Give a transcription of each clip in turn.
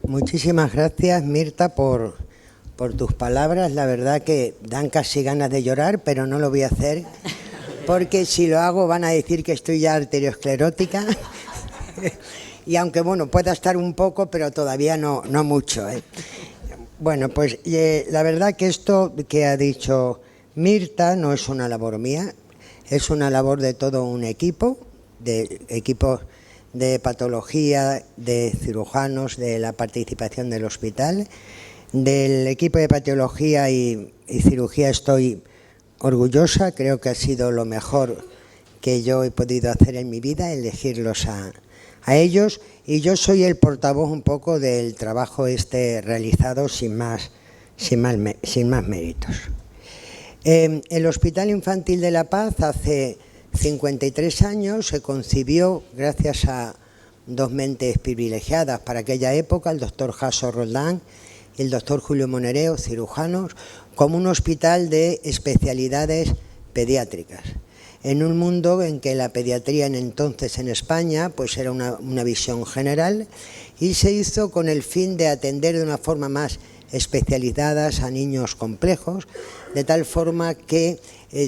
Muchísimas gracias, Mirta, por tus palabras. La verdad que dan casi ganas de llorar, pero no lo voy a hacer, porque si lo hago van a decir que estoy ya arteriosclerótica. Y aunque, bueno, pueda estar un poco, pero todavía no mucho, ¿eh? Bueno, pues la verdad que esto que ha dicho Mirta no es una labor mía, es una labor de todo un equipo de patología, de cirujanos, de la participación del hospital. Del equipo de patología y cirugía estoy orgullosa, creo que ha sido lo mejor que yo he podido hacer en mi vida, elegirlos a ellos, y yo soy el portavoz un poco del trabajo realizado sin más méritos. El Hospital Infantil de La Paz hace 53 años se concibió gracias a dos mentes privilegiadas para aquella época, el doctor Jasso Roldán y el doctor Julio Monereo, cirujanos, como un hospital de especialidades pediátricas. En un mundo en que la pediatría entonces en España pues era una visión general, y se hizo con el fin de atender de una forma más especializada a niños complejos, de tal forma que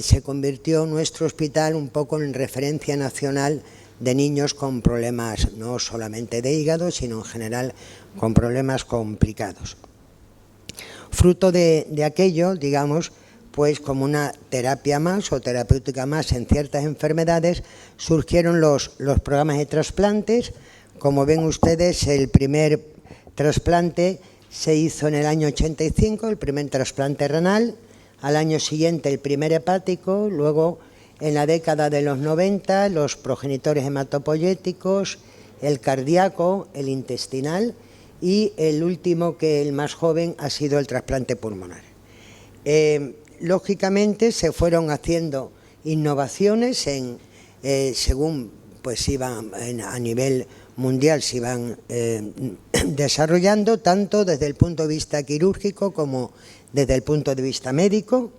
se convirtió nuestro hospital un poco en referencia nacional de niños con problemas no solamente de hígado, sino en general con problemas complicados. Fruto de aquello, digamos, pues como una terapia más o terapéutica más en ciertas enfermedades, surgieron los programas de trasplantes. Como ven ustedes, el primer trasplante se hizo en el año 85, el primer trasplante renal, al año siguiente el primer hepático, luego en la década de los 90 los progenitores hematopoyéticos, el cardíaco, el intestinal, y el último, que el más joven, ha sido el trasplante pulmonar. Lógicamente se fueron haciendo innovaciones según pues iban a nivel mundial, se iban desarrollando tanto desde el punto de vista quirúrgico como desde el punto de vista médico,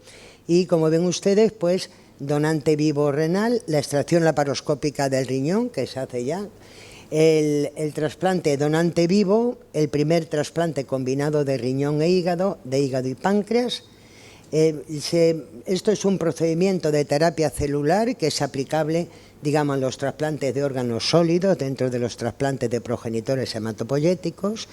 y como ven ustedes, pues donante vivo renal, la extracción laparoscópica del riñón, que se hace ya, el trasplante donante vivo, el primer trasplante combinado de riñón e hígado, de hígado y páncreas. Esto es un procedimiento de terapia celular que es aplicable, digamos, a los trasplantes de órganos sólidos dentro de los trasplantes de progenitores hematopoyéticos,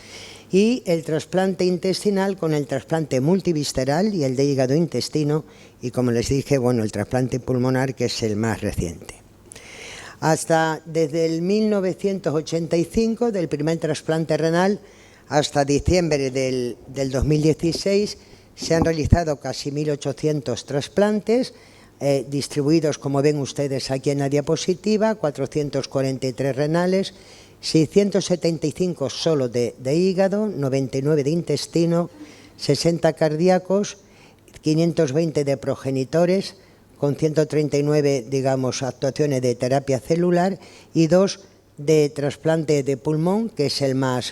y el trasplante intestinal con el trasplante multivisceral y el de hígado-intestino, y como les dije, bueno, el trasplante pulmonar, que es el más reciente. Hasta desde el 1985, del primer trasplante renal, hasta diciembre del 2016, se han realizado casi 1.800 trasplantes, distribuidos, como ven ustedes aquí en la diapositiva, 443 renales, 675 solo de hígado, 99 de intestino, 60 cardíacos, 520 de progenitores, con 139, digamos, actuaciones de terapia celular, y 2 de trasplante de pulmón, que es el más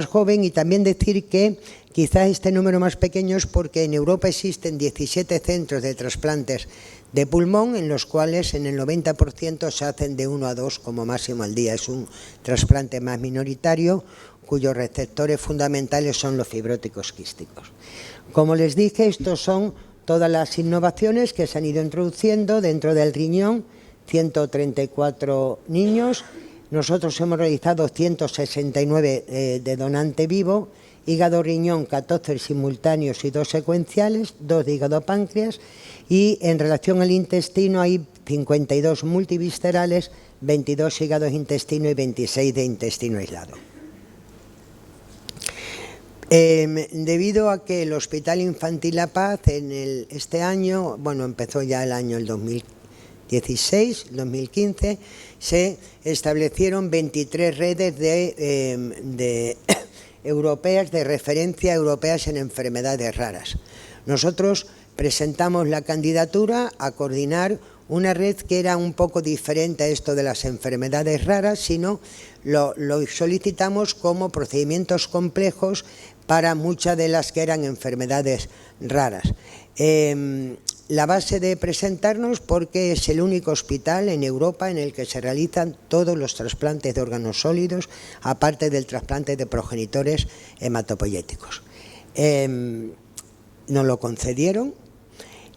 joven. Y también decir que quizás este número más pequeño es porque en Europa existen 17 centros de trasplantes de pulmón, en los cuales en el 90% se hacen de 1 a 2 como máximo al día. Es un trasplante más minoritario, cuyos receptores fundamentales son los fibróticos quísticos. Como les dije, estos son todas las innovaciones que se han ido introduciendo dentro del riñón. 134 niños, nosotros hemos realizado 169 de donante vivo, hígado-riñón 14 simultáneos y 2 secuenciales, 2 de hígado-páncreas, y en relación al intestino hay 52 multiviscerales, 22 hígados-intestino y 26 de intestino aislado. Debido a que el Hospital Infantil La Paz este año, bueno, empezó ya el año 2016, 2015, se establecieron 23 redes europeas de referencia europeas en enfermedades raras. Nosotros presentamos la candidatura a coordinar una red que era un poco diferente a esto de las enfermedades raras, sino lo solicitamos como procedimientos complejos para muchas de las que eran enfermedades raras. la base de presentarnos porque es el único hospital en Europa en el que se realizan todos los trasplantes de órganos sólidos, aparte del trasplante de progenitores hematopoyéticos. Nos lo concedieron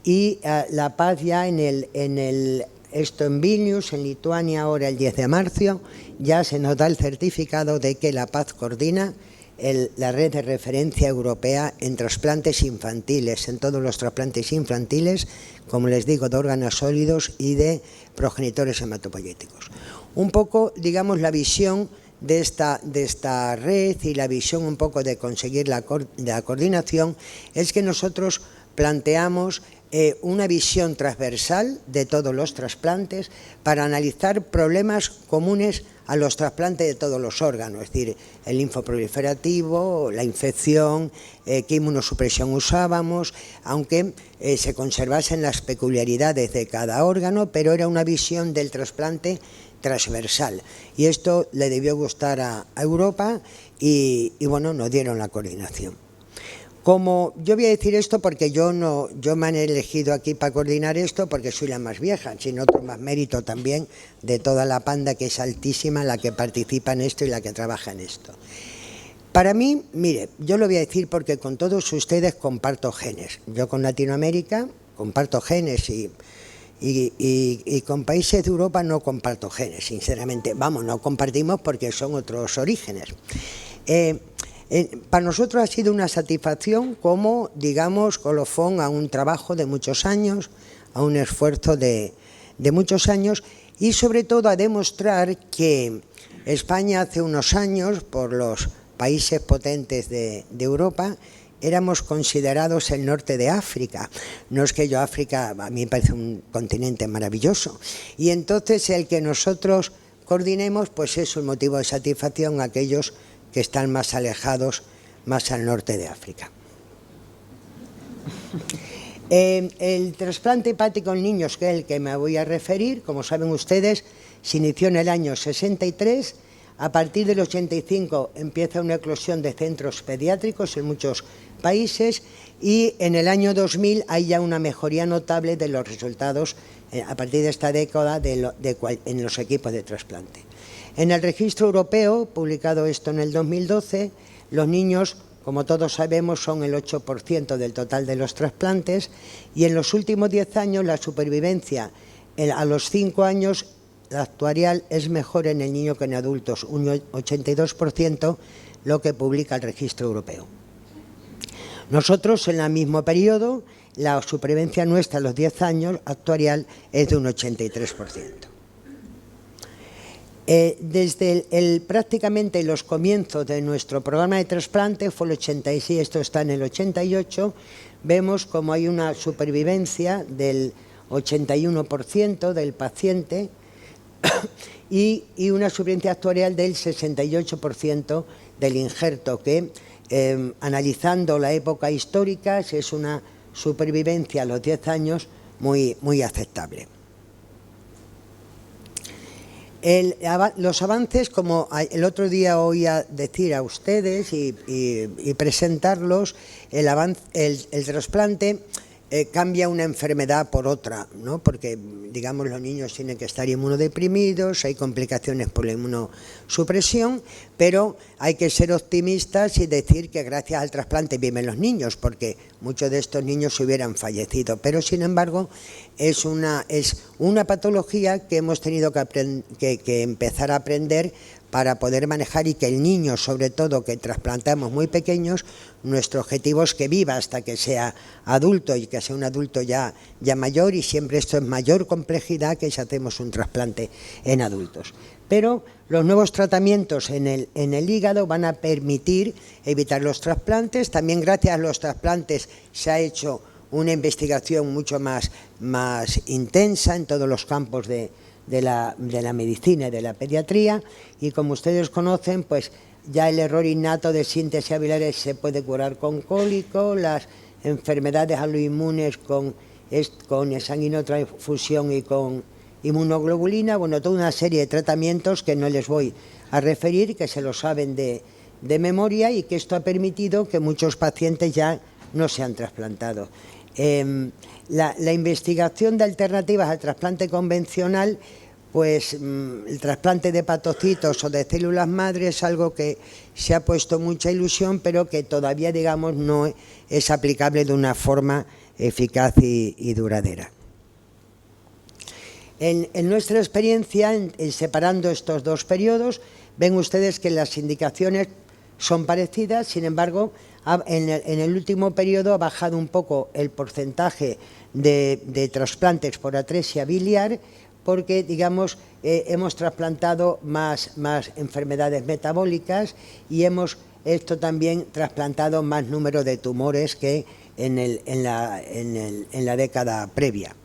y La Paz ya esto en Vilnius, en Lituania, ahora el 10 de marzo, ya se nos da el certificado de que La Paz coordina la red de referencia europea en trasplantes infantiles, en todos los trasplantes infantiles, como les digo, de órganos sólidos y de progenitores hematopoyéticos. Un poco, digamos, la visión de esta red y la visión un poco de conseguir la coordinación es que nosotros planteamos una visión transversal de todos los trasplantes para analizar problemas comunes a los trasplantes de todos los órganos, es decir, el linfoproliferativo, la infección, qué inmunosupresión usábamos, aunque se conservasen las peculiaridades de cada órgano, pero era una visión del trasplante transversal. Y esto le debió gustar a Europa y bueno, nos dieron la coordinación. Como yo voy a decir esto porque yo me han elegido aquí para coordinar esto porque soy la más vieja, sin otro más mérito también de toda la panda que es altísima la que participa en esto y la que trabaja en esto. Para mí, mire, yo lo voy a decir porque con todos ustedes comparto genes. Yo con Latinoamérica comparto genes y con países de Europa no comparto genes, sinceramente. Vamos, no compartimos porque son otros orígenes. Para nosotros ha sido una satisfacción como, digamos, colofón a un trabajo de muchos años, a un esfuerzo de muchos años y sobre todo a demostrar que España hace unos años, por los países potentes de Europa, éramos considerados el norte de África. No es que África, a mí me parece un continente maravilloso. Y entonces el que nosotros coordinemos, pues es un motivo de satisfacción a aquellos que están más alejados, más al norte de África. El trasplante hepático en niños, que es el que me voy a referir, como saben ustedes, se inició en el año 63. A partir del 85 empieza una eclosión de centros pediátricos en muchos países y en el año 2000 hay ya una mejoría notable de los resultados a partir de esta década en los equipos de trasplante. En el registro europeo, publicado esto en el 2012, los niños, como todos sabemos, son el 8% del total de los trasplantes y en los últimos 10 años la supervivencia a los 5 años, la actuarial, es mejor en el niño que en adultos, un 82%, lo que publica el registro europeo. Nosotros, en el mismo periodo, la supervivencia nuestra a los 10 años actuarial es de un 83%. Desde prácticamente los comienzos de nuestro programa de trasplante, fue el 86, esto está en el 88, vemos como hay una supervivencia del 81% del paciente y una supervivencia actuarial del 68% del injerto, que analizando la época histórica es una supervivencia a los 10 años muy aceptable. Los avances, como el otro día oía decir a ustedes y presentarlos, el trasplante cambia una enfermedad por otra, ¿no? Porque, digamos, los niños tienen que estar inmunodeprimidos, hay complicaciones por la inmunosupresión, pero hay que ser optimistas y decir que gracias al trasplante viven los niños, porque muchos de estos niños hubieran fallecido. Pero, sin embargo, es una patología que hemos tenido que empezar a aprender para poder manejar y que el niño, sobre todo, que trasplantamos muy pequeños, nuestro objetivo es que viva hasta que sea adulto y que sea un adulto ya mayor, y siempre esto es mayor complejidad que si hacemos un trasplante en adultos. Pero los nuevos tratamientos en el hígado van a permitir evitar los trasplantes. También gracias a los trasplantes se ha hecho una investigación mucho más intensa en todos los campos de la medicina y de la pediatría, y como ustedes conocen, pues ya el error innato de síntesis biliares se puede curar con cólico, las enfermedades autoinmunes con sanguinotransfusión y con inmunoglobulina, bueno, toda una serie de tratamientos que no les voy a referir, que se lo saben de memoria, y que esto ha permitido que muchos pacientes ya no se han trasplantado. La investigación de alternativas al trasplante convencional, pues el trasplante de hepatocitos o de células madre es algo que se ha puesto mucha ilusión, pero que todavía, digamos, no es aplicable de una forma eficaz y duradera. En nuestra experiencia, separando estos dos periodos, ven ustedes que las indicaciones son parecidas, sin embargo, en el último periodo ha bajado un poco el porcentaje de trasplantes por atresia biliar, porque, digamos, hemos trasplantado más enfermedades metabólicas y hemos también trasplantado más número de tumores que en la década previa.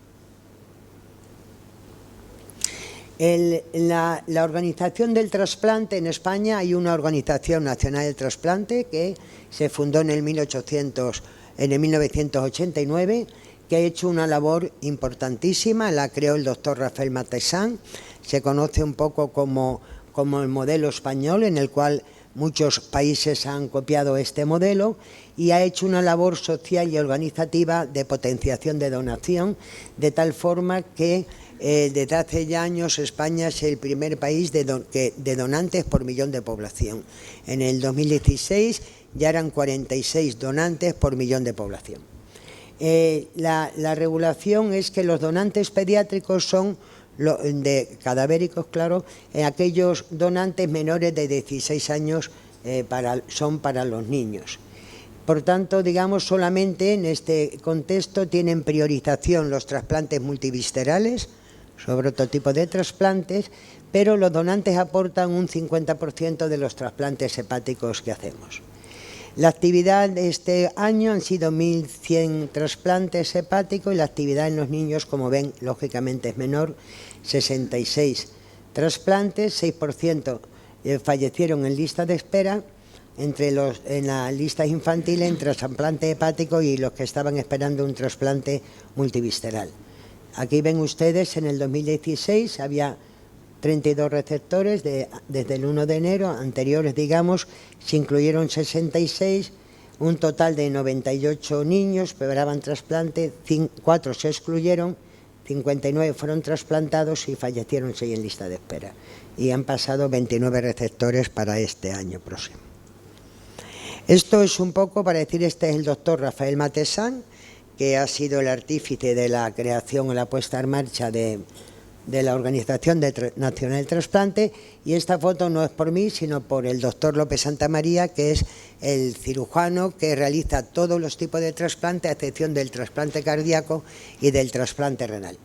La organización del trasplante en España, hay una Organización Nacional del Trasplante que se fundó en el 1989, que ha hecho una labor importantísima. La creó el doctor Rafael Matesan. Se conoce un poco como el modelo español, en el cual muchos países han copiado este modelo, y ha hecho una labor social y organizativa de potenciación de donación, de tal forma que desde hace ya años España es el primer país de donantes por millón de población. En el 2016 ya eran 46 donantes por millón de población. La regulación es que los donantes pediátricos son cadavéricos, claro, aquellos donantes menores de 16 años son para los niños. Por tanto, digamos, solamente en este contexto tienen priorización los trasplantes multiviscerales sobre otro tipo de trasplantes, pero los donantes aportan un 50% de los trasplantes hepáticos que hacemos. La actividad de este año han sido 1.100 trasplantes hepáticos y la actividad en los niños, como ven, lógicamente es menor, 66 trasplantes, 6% fallecieron en lista de espera, en la lista infantil entre trasplante hepático y los que estaban esperando un trasplante multivisceral. Aquí ven ustedes, en el 2016 había 32 receptores, desde el 1 de enero, anteriores, digamos, se incluyeron 66, un total de 98 niños esperaban trasplante, 4 se excluyeron, 59 fueron trasplantados y fallecieron 6 en lista de espera. Y han pasado 29 receptores para este año próximo. Esto es un poco para decir, este es el doctor Rafael Matesan, que ha sido el artífice de la creación o la puesta en marcha de la Organización Nacional del Trasplante, y esta foto no es por mí, sino por el doctor López Santamaría, que es el cirujano que realiza todos los tipos de trasplante, a excepción del trasplante cardíaco y del trasplante renal.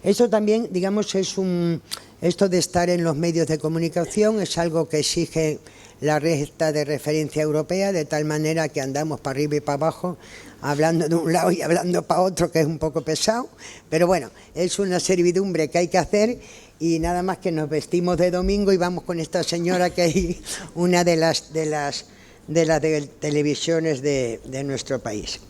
Eso también, digamos, esto de estar en los medios de comunicación es algo que exige la recta de referencia europea, de tal manera que andamos para arriba y para abajo, hablando de un lado y hablando para otro, que es un poco pesado, pero bueno, es una servidumbre que hay que hacer, y nada más que nos vestimos de domingo y vamos con esta señora, que es una de las televisiones de nuestro país.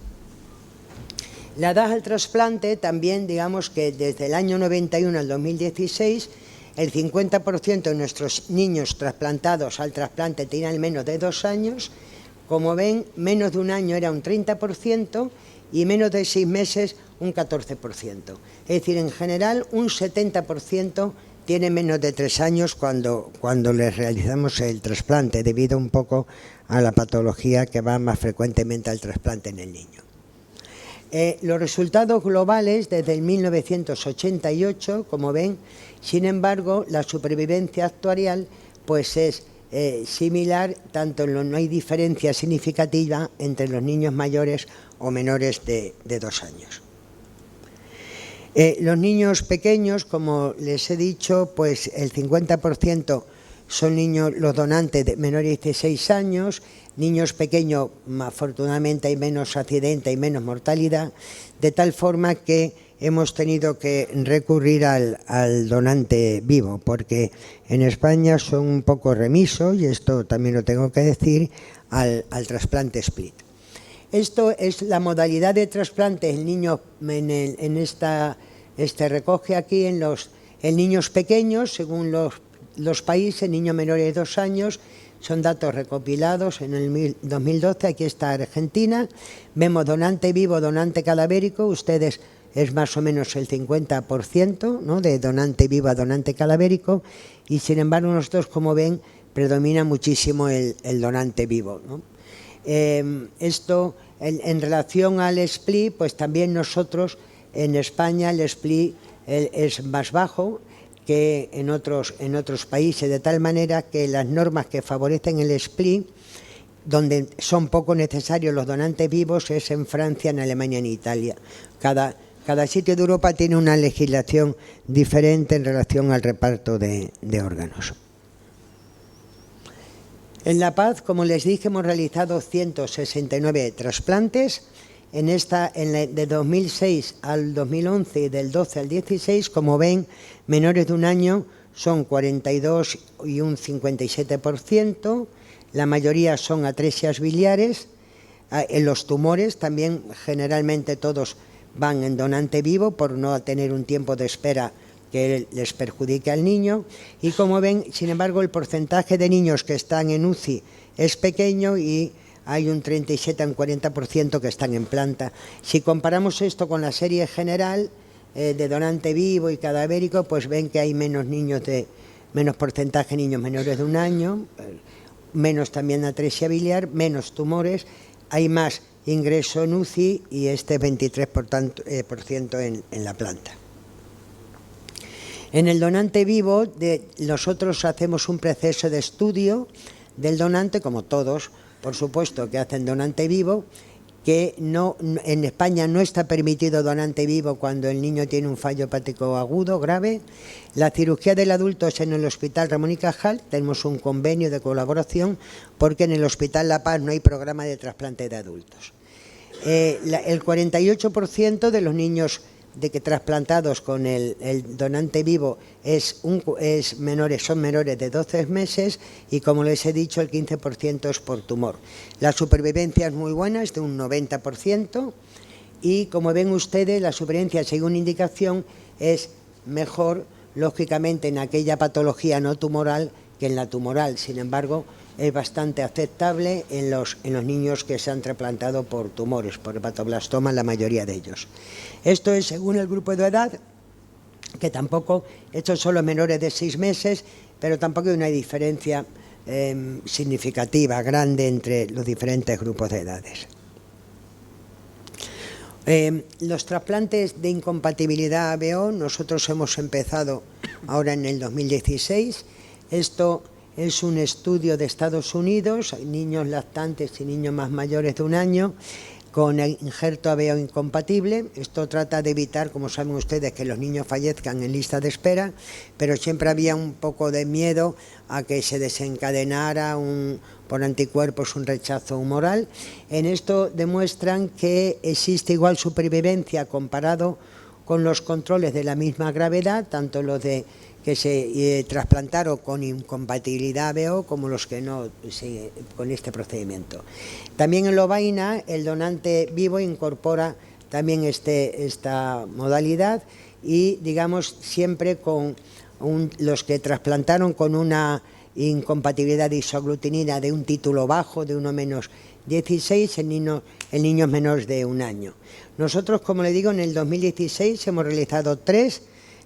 La edad al trasplante también, digamos que desde el año 91 al 2016, el 50% de nuestros niños trasplantados al trasplante tenían menos de 2 años. Como ven, menos de un año era un 30% y menos de 6 meses un 14%. Es decir, en general un 70% tiene menos de 3 años cuando les realizamos el trasplante, debido un poco a la patología que va más frecuentemente al trasplante en el niño. Los resultados globales desde el 1988, como ven, sin embargo, la supervivencia actuarial pues es similar, no hay diferencia significativa entre los niños mayores o menores de 2 años. Los niños pequeños, como les he dicho, pues el 50% son niños, los donantes de menores de 16 años, niños pequeños, afortunadamente hay menos accidentes y menos mortalidad, de tal forma que hemos tenido que recurrir al donante vivo, porque en España son un poco remisos, y esto también lo tengo que decir, al trasplante split. Esto es la modalidad de trasplante en niños, recoge aquí en niños pequeños, según los los países, niños menores de 2 años, son datos recopilados en el 2012, aquí está Argentina, vemos donante vivo, donante cadavérico, ustedes es más o menos el 50%, ¿no?, de donante vivo a donante cadavérico, y sin embargo nosotros, como ven, predomina muchísimo el donante vivo, ¿no? Esto en relación al SPLI, pues también nosotros en España el SPLI es más bajo que en otros países, de tal manera que las normas que favorecen el SPLI, donde son poco necesarios los donantes vivos, es en Francia, en Alemania y en Italia. Cada sitio de Europa tiene una legislación diferente en relación al reparto de órganos. En La Paz, como les dije, hemos realizado 169 trasplantes. De 2006 al 2011 y del 12 al 16, como ven, menores de 1 año son 42 y un 57%. La mayoría son atresias biliares. En los tumores también generalmente todos van en donante vivo por no tener un tiempo de espera que les perjudique al niño, y como ven, sin embargo, el porcentaje de niños que están en UCI es pequeño y hay un 37 a un 40% que están en planta. Si comparamos esto con la serie general de donante vivo y cadavérico, pues ven que hay menos porcentaje de niños menores de 1 año, menos también atresia biliar, menos tumores, hay más ingreso en UCI y este 23% en la planta. En el donante vivo, nosotros hacemos un proceso de estudio del donante, como todos, por supuesto, que hacen donante vivo, que en España no está permitido donante vivo cuando el niño tiene un fallo hepático agudo, grave. La cirugía del adulto es en el Hospital Ramón y Cajal, tenemos un convenio de colaboración, porque en el Hospital La Paz no hay programa de trasplante de adultos. El 48% de los niños trasplantados con el donante vivo son menores de 12 meses y, como les he dicho, el 15% es por tumor. La supervivencia es muy buena, es de un 90%, y como ven ustedes, la supervivencia según indicación es mejor, lógicamente, en aquella patología no tumoral que en la tumoral. Sin embargo, es bastante aceptable en los niños que se han trasplantado por tumores, por hepatoblastoma, la mayoría de ellos. Esto es según el grupo de edad, que tampoco, estos son los menores de 6 meses, pero tampoco hay una diferencia significativa, grande, entre los diferentes grupos de edades. Los trasplantes de incompatibilidad ABO, nosotros hemos empezado ahora en el 2016. Esto es un estudio de Estados Unidos, niños lactantes y niños más mayores de 1 año, con el injerto ABO incompatible. Esto trata de evitar, como saben ustedes, que los niños fallezcan en lista de espera, pero siempre había un poco de miedo a que se desencadenara por anticuerpos un rechazo humoral. En esto demuestran que existe igual supervivencia comparado con los controles de la misma gravedad, tanto los que se trasplantaron con incompatibilidad ABO como los que no, con este procedimiento. También en Lovaina el donante vivo incorpora también esta modalidad y, digamos, siempre con los que trasplantaron con una incompatibilidad de isoglutinina de un título bajo, de 1-16, en niños menores de 1 año. Nosotros, como le digo, en el 2016 hemos realizado 3.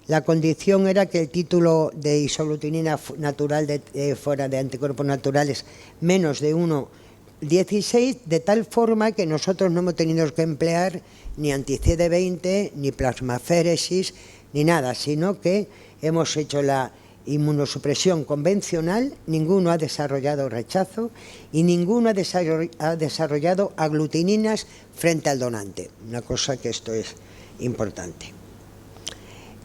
La condición era que el título de isoglutinina natural fuera de anticuerpos naturales menos de 1,16, de tal forma que nosotros no hemos tenido que emplear ni anti-CD20, ni plasmaféresis, ni nada, sino que hemos hecho la inmunosupresión convencional, ninguno ha desarrollado rechazo y ninguno ha desarrollado aglutininas frente al donante, una cosa que esto es importante.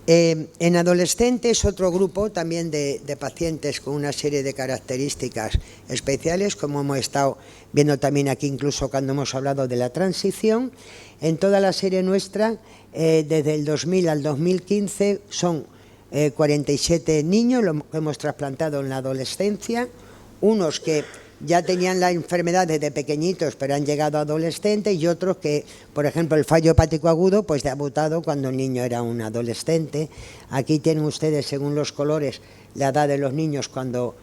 En adolescentes, otro grupo también de pacientes con una serie de características especiales, como hemos estado viendo también aquí, incluso cuando hemos hablado de la transición. En toda la serie nuestra, desde el 2000 al 2015, son 47 niños los que hemos trasplantado en la adolescencia, unos que ya tenían la enfermedad desde pequeñitos, pero han llegado a adolescentes, y otros que, por ejemplo, el fallo hepático agudo, pues debutado cuando el niño era un adolescente. Aquí tienen ustedes, según los colores, la edad de los niños cuando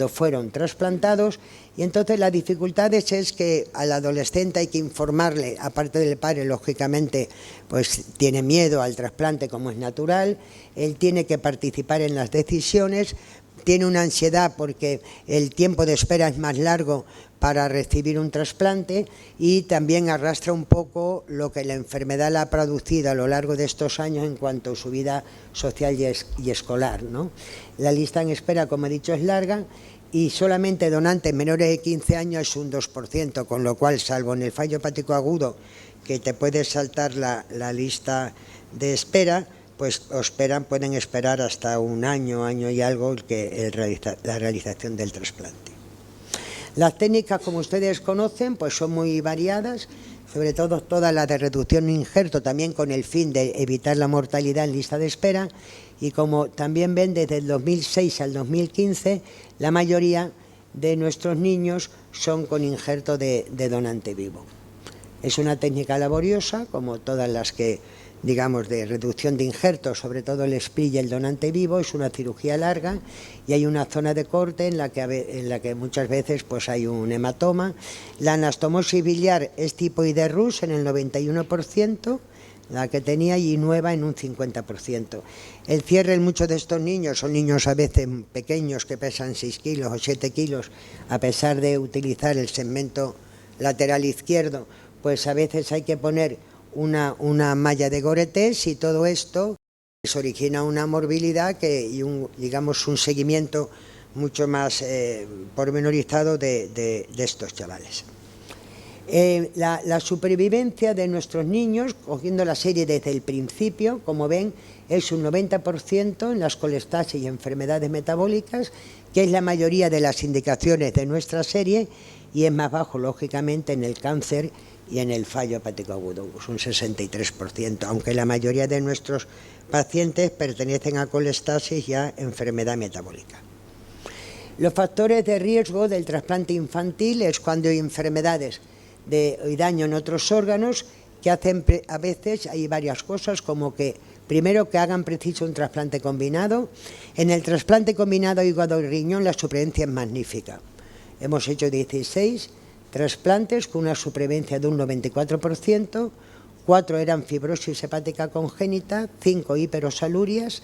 fueron trasplantados. Y entonces las dificultades es que al adolescente hay que informarle, aparte del padre, lógicamente, pues tiene miedo al trasplante como es natural, él tiene que participar en las decisiones, tiene una ansiedad porque el tiempo de espera es más largo para recibir un trasplante, y también arrastra un poco lo que la enfermedad le ha producido a lo largo de estos años en cuanto a su vida social y escolar, ¿no? La lista en espera, como he dicho, es larga, y solamente donantes menores de 15 años es un 2%, con lo cual, salvo en el fallo hepático agudo, que te puedes saltar la lista de espera, pues pueden esperar hasta un año y algo la realización del trasplante. Las técnicas, como ustedes conocen, pues son muy variadas, sobre todo todas las de reducción e injerto, también con el fin de evitar la mortalidad en lista de espera, y como también ven, desde el 2006 al 2015, la mayoría de nuestros niños son con injerto de donante vivo. Es una técnica laboriosa, como todas las que, digamos, de reducción de injertos, sobre todo el SPI y el donante vivo. Es una cirugía larga y hay una zona de corte en la que muchas veces pues hay un hematoma. La anastomosis biliar es tipo IDRUS en el 91%, la que tenía, y nueva en un 50%. El cierre en muchos de estos niños, son niños a veces pequeños que pesan 6 kilos o 7 kilos, a pesar de utilizar el segmento lateral izquierdo, pues a veces hay que poner una malla de Gore-Tex, y todo esto pues origina una morbilidad y un seguimiento mucho más pormenorizado de estos chavales. La supervivencia de nuestros niños, cogiendo la serie desde el principio, como ven, es un 90% en las colestasis y enfermedades metabólicas, que es la mayoría de las indicaciones de nuestra serie, y es más bajo, lógicamente, en el cáncer y en el fallo hepático agudo, es un 63%, aunque la mayoría de nuestros pacientes pertenecen a colestasis y a enfermedad metabólica. Los factores de riesgo del trasplante infantil es cuando hay enfermedades y daño en otros órganos que hacen, a veces hay varias cosas, como que primero que hagan preciso un trasplante combinado. En el trasplante combinado hígado y riñón la supervivencia es magnífica. Hemos hecho 16 trasplantes con una supervivencia de un 94%, 4 eran fibrosis hepática congénita, 5 hiperosalurias,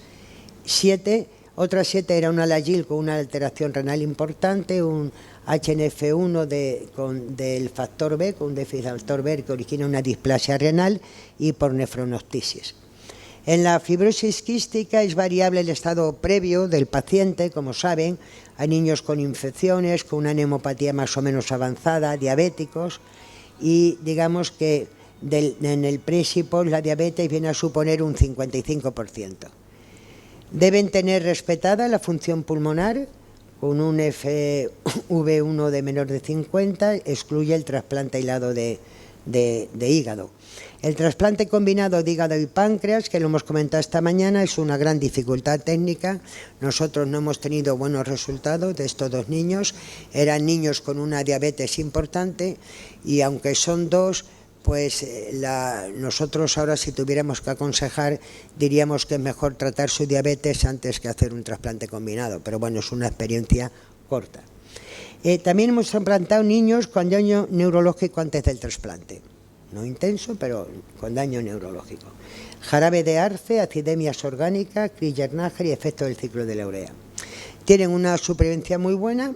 otras 7 era una LAGIL con una alteración renal importante, un HNF1 del factor B, con un déficit de factor B que origina una displasia renal, y por nefronoptisis. En la fibrosis quística es variable el estado previo del paciente, como saben. Hay niños con infecciones, con una neumopatía más o menos avanzada, diabéticos, y digamos que en el pre y post la diabetes viene a suponer un 55%. Deben tener respetada la función pulmonar, con un FV1 de menor de 50, excluye el trasplante aislado de hígado. El trasplante combinado de hígado y páncreas, que lo hemos comentado esta mañana, es una gran dificultad técnica. Nosotros no hemos tenido buenos resultados de estos dos niños. Eran niños con una diabetes importante, y aunque son dos, pues nosotros ahora, si tuviéramos que aconsejar, diríamos que es mejor tratar su diabetes antes que hacer un trasplante combinado, pero bueno, es una experiencia corta. También hemos trasplantado niños con daño neurológico antes del trasplante, no intenso, pero con daño neurológico. Jarabe de arce, acidemias orgánicas, Krige-Nager y efecto del ciclo de la urea. Tienen una supervivencia muy buena,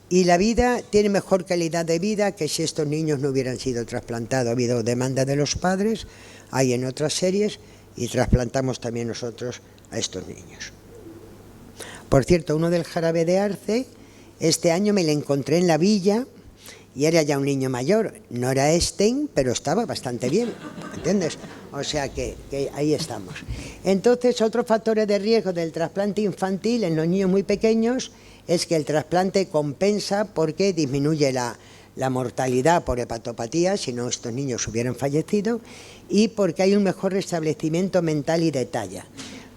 y la vida tiene mejor calidad de vida que si estos niños no hubieran sido trasplantados. Ha habido demanda de los padres, hay en otras series, y trasplantamos también nosotros a estos niños. Por cierto, uno del jarabe de arce, este año me lo encontré en la villa, y era ya un niño mayor, no era Einstein, pero estaba bastante bien, ¿entiendes? O sea que ahí estamos. Entonces, otros factores de riesgo del trasplante infantil en los niños muy pequeños es que el trasplante compensa porque disminuye la mortalidad por hepatopatía, si no estos niños hubieran fallecido, y porque hay un mejor restablecimiento mental y de talla.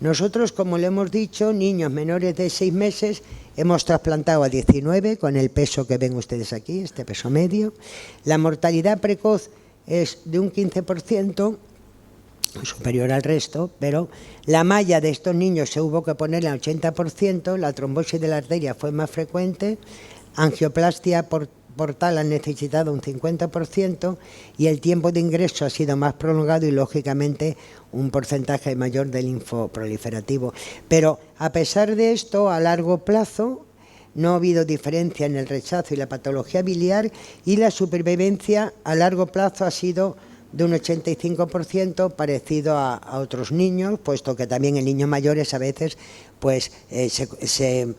Nosotros, como le hemos dicho, niños menores de 6 meses, hemos trasplantado a 19 con el peso que ven ustedes aquí, este peso medio. La mortalidad precoz es de un 15%, superior al resto, pero la malla de estos niños se hubo que poner al 80%, la trombosis de la arteria fue más frecuente, angioplastia portal han necesitado un 50% y el tiempo de ingreso ha sido más prolongado y, lógicamente, un porcentaje mayor de linfoproliferativo. Pero, a pesar de esto, a largo plazo, no ha habido diferencia en el rechazo y la patología biliar, y la supervivencia a largo plazo ha sido de un 85%, parecido a otros niños, puesto que también en niños mayores a veces pues se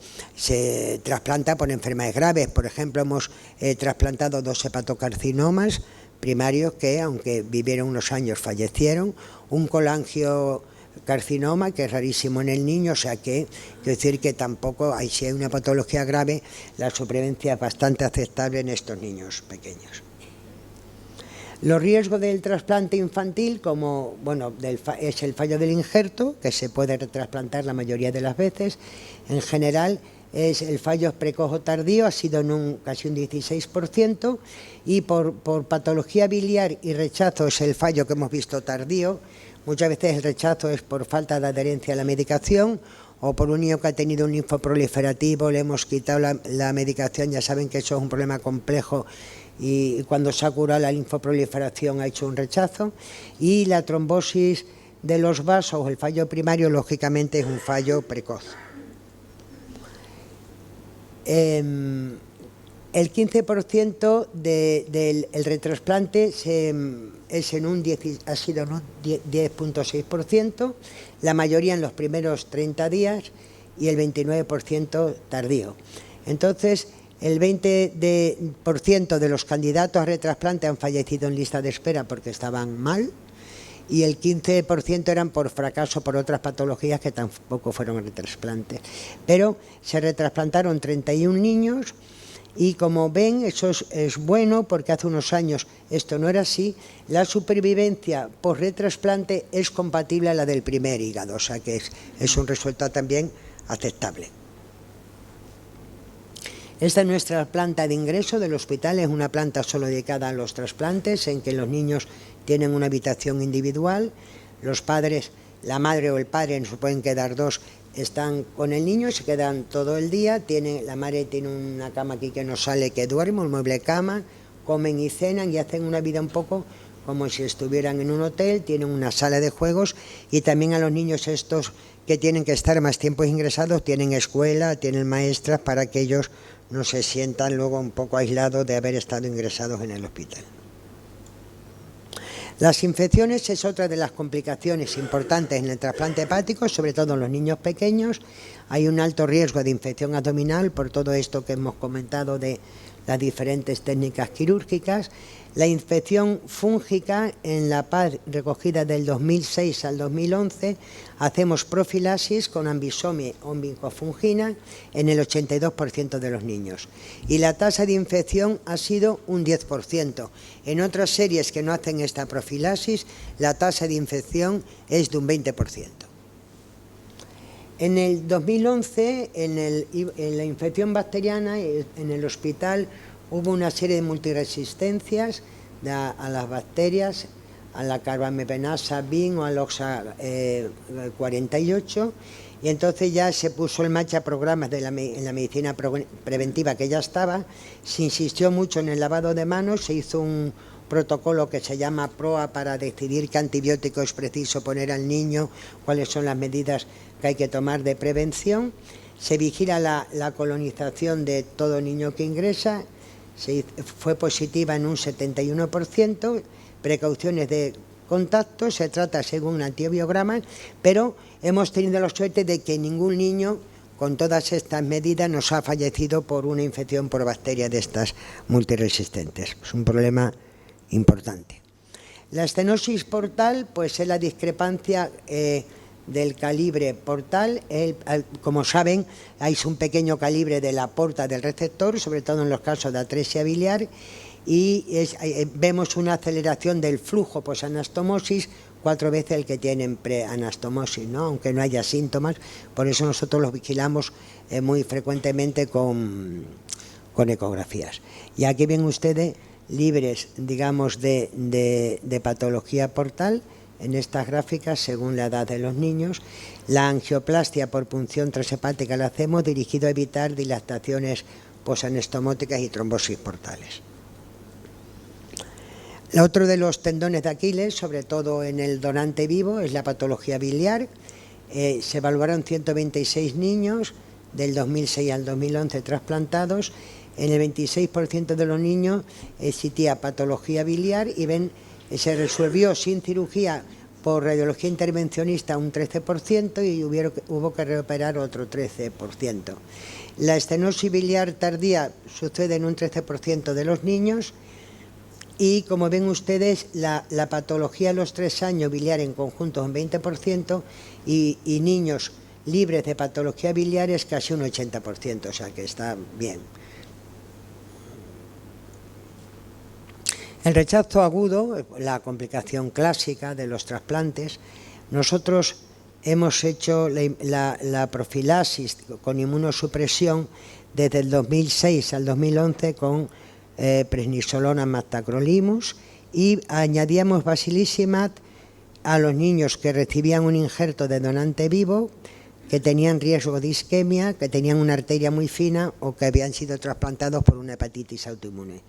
trasplanta por enfermedades graves. Por ejemplo, hemos trasplantado 2 hepatocarcinomas primarios que, aunque vivieron unos años, fallecieron, un colangiocarcinoma, que es rarísimo en el niño, o sea que, quiero decir que tampoco, si hay una patología grave, la supervivencia es bastante aceptable en estos niños pequeños. Los riesgos del trasplante infantil, como es el fallo del injerto, que se puede retrasplantar la mayoría de las veces. En general, es el fallo precoz o tardío, ha sido en casi un 16%, y por patología biliar y rechazo es el fallo que hemos visto tardío. Muchas veces el rechazo es por falta de adherencia a la medicación, o por un niño que ha tenido un linfoproliferativo, le hemos quitado la medicación. Ya saben que eso es un problema complejo, y cuando se ha curado la linfoproliferación ha hecho un rechazo. Y la trombosis de los vasos, el fallo primario, lógicamente es un fallo precoz. El 15% del retrasplante ha sido en un 10.6%, la mayoría en los primeros 30 días y el 29% tardío. Entonces, el 20% de los candidatos a retrasplante han fallecido en lista de espera porque estaban mal, y el 15% eran por fracaso por otras patologías que tampoco fueron retrasplantes. Pero se retrasplantaron 31 niños, y como ven, eso es bueno, porque hace unos años esto no era así. La supervivencia por retrasplante es compatible a la del primer hígado, o sea que es un resultado también aceptable. Esta es nuestra planta de ingreso del hospital, es una planta solo dedicada a los trasplantes, en que los niños tienen una habitación individual. Los padres, la madre o el padre, no se pueden quedar dos, están con el niño, se quedan todo el día. La madre tiene una cama aquí que no sale, que duerme, un mueble cama, comen y cenan y hacen una vida un poco como si estuvieran en un hotel. Tienen una sala de juegos, y también a los niños estos que tienen que estar más tiempo ingresados tienen escuela, tienen maestras, para que ellos no se sientan luego un poco aislados de haber estado ingresados en el hospital. Las infecciones es otra de las complicaciones importantes en el trasplante hepático, sobre todo en los niños pequeños. Hay un alto riesgo de infección abdominal por todo esto que hemos comentado de las diferentes técnicas quirúrgicas. La infección fúngica, en la PAD recogida del 2006 al 2011, hacemos profilaxis con ambisomia o mincofungina en el 82% de los niños. Y la tasa de infección ha sido un 10%. En otras series que no hacen esta profilaxis, la tasa de infección es de un 20%. En el 2011, en la infección bacteriana, en el hospital hubo una serie de multiresistencias a las bacterias, a la carbamazepina BIN o al OXA 48, y entonces ya se puso en marcha programas en la medicina preventiva que ya estaba. Se insistió mucho en el lavado de manos, se hizo un protocolo que se llama PROA para decidir qué antibiótico es preciso poner al niño, cuáles son las medidas que hay que tomar de prevención. Se vigila la colonización de todo niño que ingresa. Fue positiva en un 71%, precauciones de contacto, se trata según un antibiograma, pero hemos tenido la suerte de que ningún niño con todas estas medidas nos ha fallecido por una infección por bacterias de estas multiresistentes. Es un problema importante. La estenosis portal, pues es la discrepancia del calibre portal. Como saben, hay un pequeño calibre de la porta del receptor, sobre todo en los casos de atresia biliar, y vemos una aceleración del flujo posanastomosis 4 veces el que tienen preanastomosis, ¿no? Aunque no haya síntomas. Por eso nosotros los vigilamos muy frecuentemente con ecografías. Y aquí ven ustedes libres, digamos, de patología portal en estas gráficas según la edad de los niños. La angioplastia por punción transhepática la hacemos dirigido a evitar dilataciones posanestomóticas y trombosis portales. Otro de los tendones de Aquiles, sobre todo en el donante vivo, es la patología biliar. Se evaluaron 126 niños del 2006 al 2011 trasplantados. En el 26% de los niños existía patología biliar y ven, se resolvió sin cirugía por radiología intervencionista un 13% y hubo que reoperar otro 13%. La estenosis biliar tardía sucede en un 13% de los niños. Y como ven ustedes, la patología a los 3 años biliar en conjunto es un 20% y niños libres de patología biliar es casi un 80%, o sea que está bien. El rechazo agudo, la complicación clásica de los trasplantes, nosotros hemos hecho la profilaxis con inmunosupresión desde el 2006 al 2011 con prednisolona más tacrolimus y añadíamos basilicimat a los niños que recibían un injerto de donante vivo, que tenían riesgo de isquemia, que tenían una arteria muy fina o que habían sido trasplantados por una hepatitis autoinmune.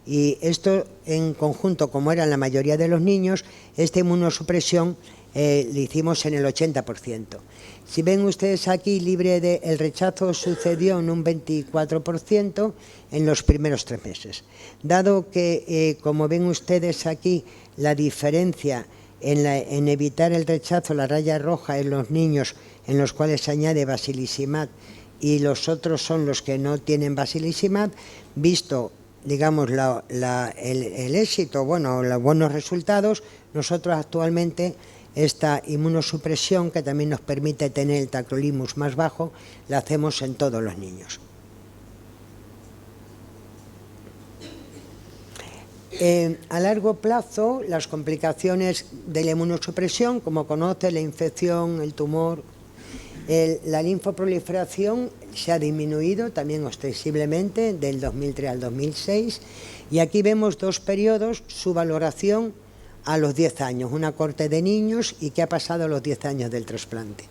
Y esto en conjunto, como era la mayoría de los niños, esta inmunosupresión le hicimos en el 80%. Si ven ustedes aquí, el rechazo sucedió en un 24% en los primeros 3 meses. Dado que, como ven ustedes aquí, la diferencia en evitar el rechazo, la raya roja en los niños en los cuales se añade basilicimat y los otros son los que no tienen basilicimat, visto, digamos, el éxito, bueno, los buenos resultados, nosotros actualmente esta inmunosupresión, que también nos permite tener el tacrolimus más bajo, la hacemos en todos los niños. A largo plazo, las complicaciones de la inmunosupresión, como conoce, la infección, el tumor, la linfoproliferación se ha disminuido también ostensiblemente del 2003 al 2006 y aquí vemos 2 periodos, su valoración a los 10 años, una corte de niños y qué ha pasado a los 10 años del trasplante.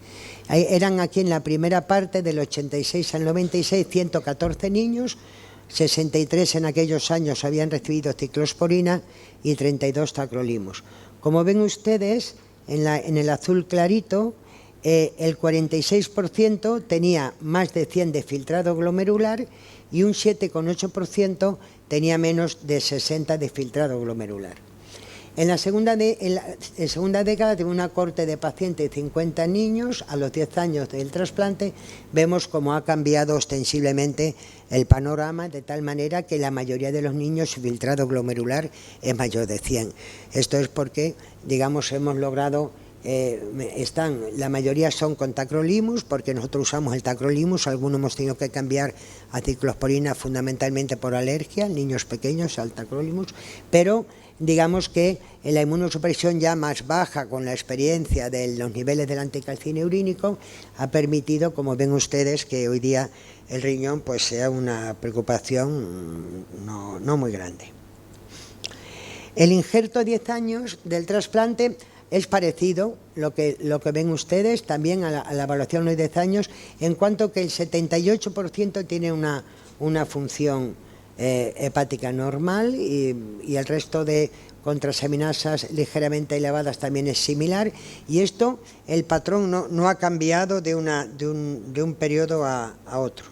Eran aquí en la primera parte del 86 al 96 114 niños, 63 en aquellos años habían recibido ciclosporina y 32 tacrolimus. Como ven ustedes, en el azul clarito, el 46% tenía más de 100 de filtrado glomerular y un 7,8% tenía menos de 60 de filtrado glomerular. En la segunda década, de una corte de pacientes de 50 niños, a los 10 años del trasplante, vemos cómo ha cambiado ostensiblemente el panorama, de tal manera que la mayoría de los niños su filtrado glomerular es mayor de 100. Esto es porque, digamos, hemos logrado, la mayoría son con tacrolimus, porque nosotros usamos el tacrolimus, algunos hemos tenido que cambiar a ciclosporina fundamentalmente por alergia, niños pequeños al tacrolimus, pero digamos que la inmunosupresión ya más baja con la experiencia de los niveles del anticalcineurínico ha permitido, como ven ustedes, que hoy día el riñón pues sea una preocupación no muy grande. El injerto a 10 años del trasplante es parecido, lo que ven ustedes, también a la evaluación de 10 años, en cuanto que el 78% tiene una función hepática normal y el resto de contraseminasas ligeramente elevadas también es similar, y esto, el patrón no ha cambiado de un periodo a otro.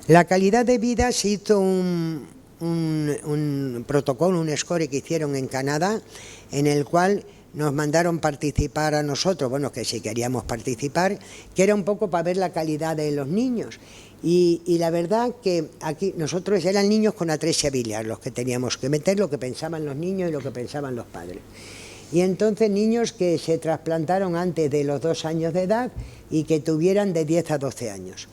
La calidad de vida se hizo un protocolo, un score que hicieron en Canadá, en el cual nos mandaron participar a nosotros, bueno, que si queríamos participar, que era un poco para ver la calidad de los niños. Y la verdad que aquí nosotros eran niños con atresia biliar los que teníamos que meter, lo que pensaban los niños y lo que pensaban los padres. Y entonces niños que se trasplantaron antes de los 2 años de edad y que tuvieran de 10 a 12 años.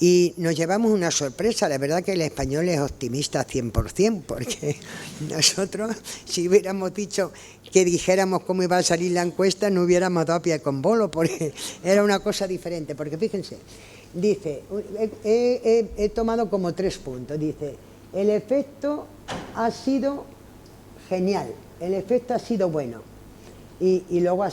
Y nos llevamos una sorpresa. La verdad que el español es optimista 100%, porque nosotros, si hubiéramos dicho que dijéramos cómo iba a salir la encuesta, no hubiéramos dado pie con bolo, porque era una cosa diferente. Porque fíjense, dice, he tomado como 3 puntos. Dice, el efecto ha sido genial, el efecto ha sido bueno. Y luego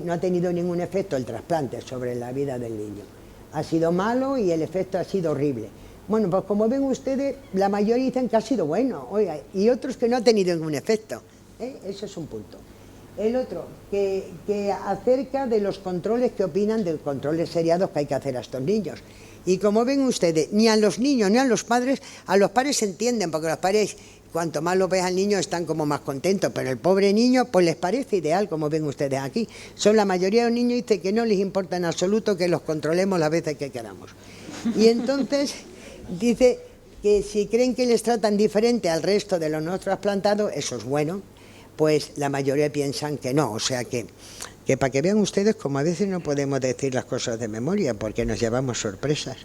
no ha tenido ningún efecto el trasplante sobre la vida del niño. Ha sido malo y el efecto ha sido horrible. Bueno, pues como ven ustedes, la mayoría dicen que ha sido bueno, oiga, y otros que no ha tenido ningún efecto. Eso es un punto. El otro, que acerca de los controles, que opinan de los controles seriados que hay que hacer a estos niños. Y como ven ustedes, ni a los niños ni a los padres se entienden, porque los padres, cuanto más lo ves al niño, están como más contentos, pero el pobre niño, pues les parece ideal, como ven ustedes aquí. La mayoría de los niños dicen que no les importa en absoluto que los controlemos las veces que queramos. Y entonces dice que si creen que les tratan diferente al resto de los no trasplantados, eso es bueno, pues la mayoría piensan que no, o sea que para que vean ustedes como a veces no podemos decir las cosas de memoria porque nos llevamos sorpresas.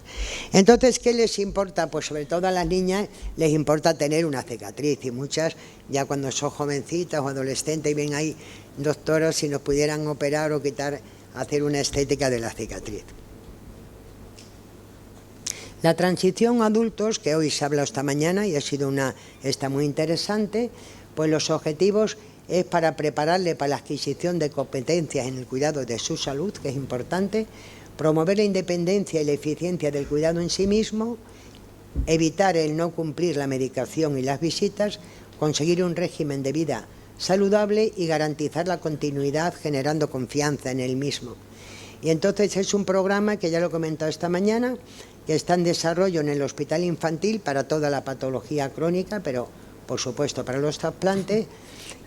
Entonces, ¿qué les importa? Pues sobre todo a las niñas les importa tener una cicatriz, y muchas ya cuando son jovencitas o adolescentes y ven ahí doctoras si nos pudieran operar o quitar, hacer una estética de la cicatriz. La transición a adultos, que hoy se ha hablado esta mañana y está muy interesante, pues los objetivos es para prepararle para la adquisición de competencias en el cuidado de su salud, que es importante, promover la independencia y la eficiencia del cuidado en sí mismo, evitar el no cumplir la medicación y las visitas, conseguir un régimen de vida saludable y garantizar la continuidad generando confianza en el mismo. Y entonces es un programa que ya lo he comentado esta mañana, que está en desarrollo en el Hospital Infantil para toda la patología crónica, pero por supuesto para los trasplantes.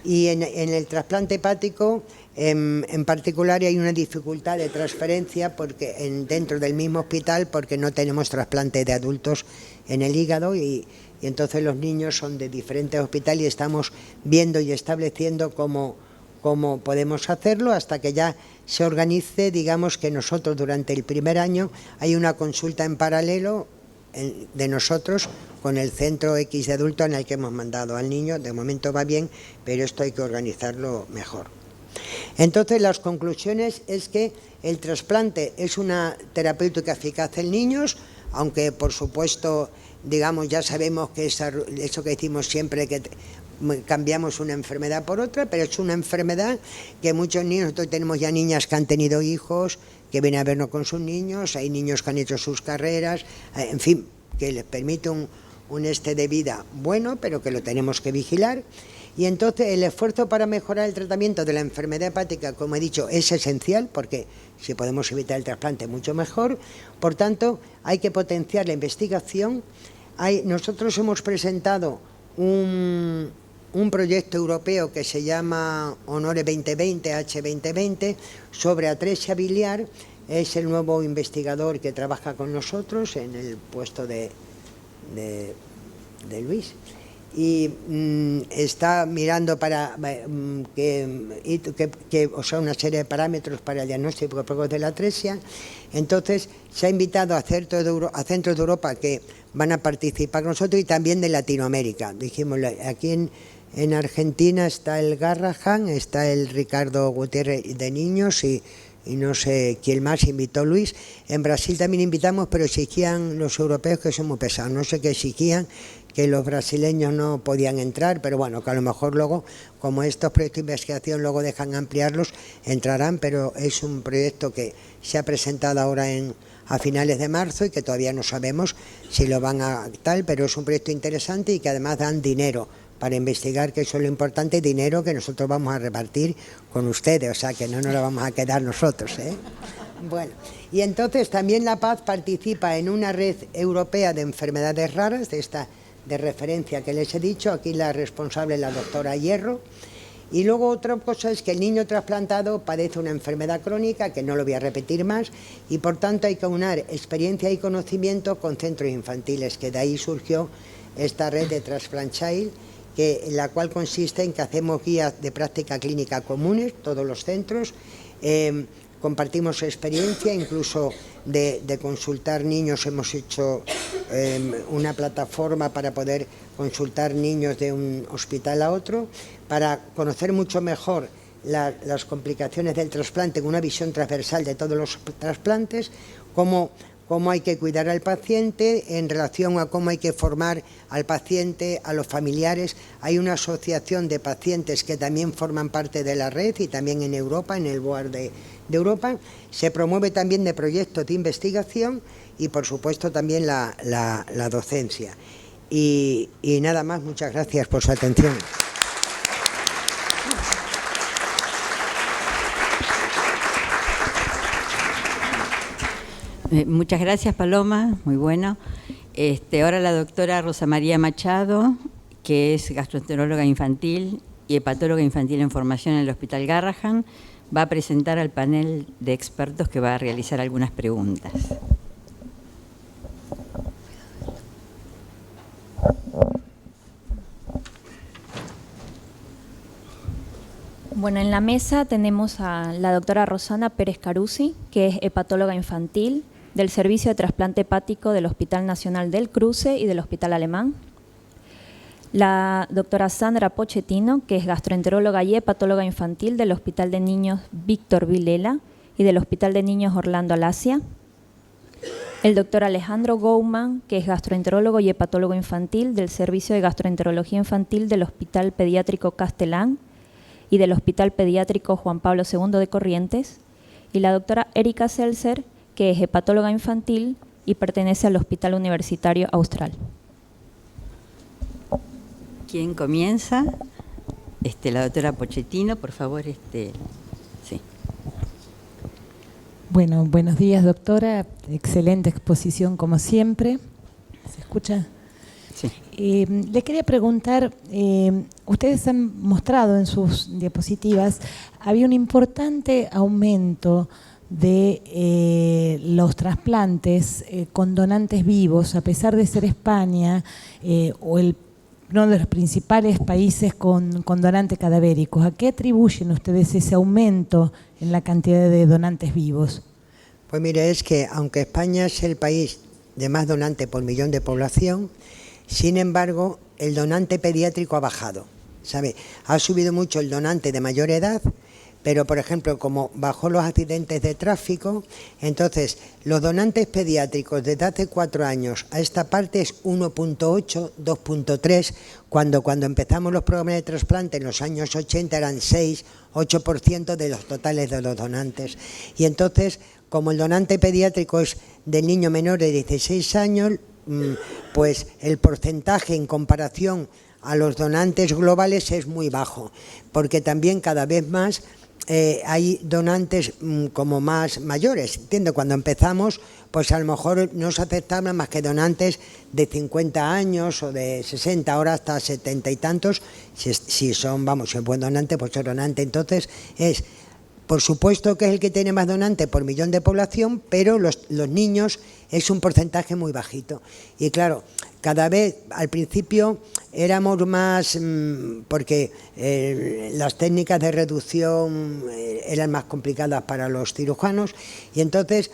Y en el trasplante hepático en particular hay una dificultad de transferencia dentro del mismo hospital, porque no tenemos trasplante de adultos en el hígado y entonces los niños son de diferentes hospitales y estamos viendo y estableciendo cómo podemos hacerlo hasta que ya se organice. Digamos que nosotros durante el primer año hay una consulta en paralelo de nosotros con el centro X de adulto en el que hemos mandado al niño. De momento va bien, pero esto hay que organizarlo mejor. Entonces las conclusiones es que el trasplante es una terapéutica eficaz en niños, aunque por supuesto, digamos, ya sabemos que eso que decimos siempre, que cambiamos una enfermedad por otra, pero es una enfermedad que muchos niños, nosotros tenemos ya niñas que han tenido hijos, que vienen a vernos con sus niños, hay niños que han hecho sus carreras, en fin, que les permite un de vida bueno, pero que lo tenemos que vigilar. Y entonces el esfuerzo para mejorar el tratamiento de la enfermedad hepática, como he dicho, es esencial, porque si podemos evitar el trasplante, mucho mejor. Por tanto, hay que potenciar la investigación. Nosotros hemos presentado un proyecto europeo que se llama Honore 2020, H2020, sobre atresia biliar. Es el nuevo investigador que trabaja con nosotros en el puesto de Luis, y está mirando para una serie de parámetros para el diagnóstico precoz de la atresia. Entonces se ha invitado a centros de Europa que van a participar con nosotros y también de Latinoamérica. Dijimos, aquí en Argentina está el Garrahan, está el Ricardo Gutiérrez de niños y no sé quién más invitó Luis. En Brasil también invitamos, pero exigían los europeos, que son muy pesados, no sé qué exigían, que los brasileños no podían entrar, pero bueno, que a lo mejor luego, como estos proyectos de investigación luego dejan ampliarlos, entrarán, pero es un proyecto que se ha presentado ahora a finales de marzo y que todavía no sabemos si lo van a tal, pero es un proyecto interesante y que además dan dinero para investigar, que eso es lo importante, dinero que nosotros vamos a repartir con ustedes, o sea que no nos lo vamos a quedar nosotros, ¿eh? Bueno, y entonces también La Paz participa en una red europea de enfermedades raras, de referencia que les he dicho. Aquí la responsable es la doctora Hierro. Y luego otra cosa es que el niño trasplantado padece una enfermedad crónica, que no lo voy a repetir más, y por tanto hay que aunar experiencia y conocimiento con centros infantiles, que de ahí surgió esta red de Transplant Child, la cual consiste en que hacemos guías de práctica clínica comunes, todos los centros, compartimos experiencia, incluso de consultar niños. Hemos hecho una plataforma para poder consultar niños de un hospital a otro, para conocer mucho mejor las complicaciones del trasplante, con una visión transversal de todos los trasplantes, cómo hay que cuidar al paciente en relación a cómo hay que formar al paciente, a los familiares. Hay una asociación de pacientes que también forman parte de la red, y también en Europa, en el BOAR de Europa. Se promueve también de proyectos de investigación y, por supuesto, también la docencia. Y nada más, muchas gracias por su atención. Muchas gracias, Paloma, muy bueno. Ahora la doctora Rosa María Machado, que es gastroenteróloga infantil y hepatóloga infantil en formación en el Hospital Garrahan, va a presentar al panel de expertos que va a realizar algunas preguntas. Bueno, en la mesa tenemos a la doctora Rosana Pérez Carusi, que es hepatóloga infantil del Servicio de Trasplante Hepático del Hospital Nacional del Cruce y del Hospital Alemán. La doctora Sandra Pochettino, que es gastroenteróloga y hepatóloga infantil del Hospital de Niños Víctor Vilela y del Hospital de Niños Orlando Alasia. El doctor Alejandro Gouman, que es gastroenterólogo y hepatólogo infantil del Servicio de Gastroenterología Infantil del Hospital Pediátrico Castellán y del Hospital Pediátrico Juan Pablo II de Corrientes. Y la doctora Erika Seltzer, que es hepatóloga infantil y pertenece al Hospital Universitario Austral. ¿Quién comienza? La doctora Pochettino, por favor. Sí. Bueno, buenos días, doctora. Excelente exposición, como siempre. ¿Se escucha? Sí. Le quería preguntar, ustedes han mostrado en sus diapositivas, había un importante aumento de los trasplantes con donantes vivos, a pesar de ser España uno de los principales países con donantes cadavéricos. ¿A qué atribuyen ustedes ese aumento en la cantidad de donantes vivos? Pues mire, es que aunque España es el país de más donantes por millón de población, sin embargo, el donante pediátrico ha bajado, ¿sabe? Ha subido mucho el donante de mayor edad, pero, por ejemplo, como bajó los accidentes de tráfico, entonces los donantes pediátricos desde hace 4 años a esta parte es 1.8, 2.3, cuando empezamos los programas de trasplante en los años 80 eran 6, 8% de los totales de los donantes. Y entonces, como el donante pediátrico es del niño menor de 16 años, pues el porcentaje en comparación a los donantes globales es muy bajo, porque también cada vez más hay donantes como más mayores. Entiendo, cuando empezamos, pues a lo mejor no se aceptaban más que donantes de 50 años o de 60, ahora hasta 70 y tantos, si son, vamos, si es buen donante, pues es donante. Entonces es, por supuesto que es el que tiene más donantes por millón de población, pero los niños es un porcentaje muy bajito. Y claro, cada vez, al principio éramos más, porque las técnicas de reducción eran más complicadas para los cirujanos, y entonces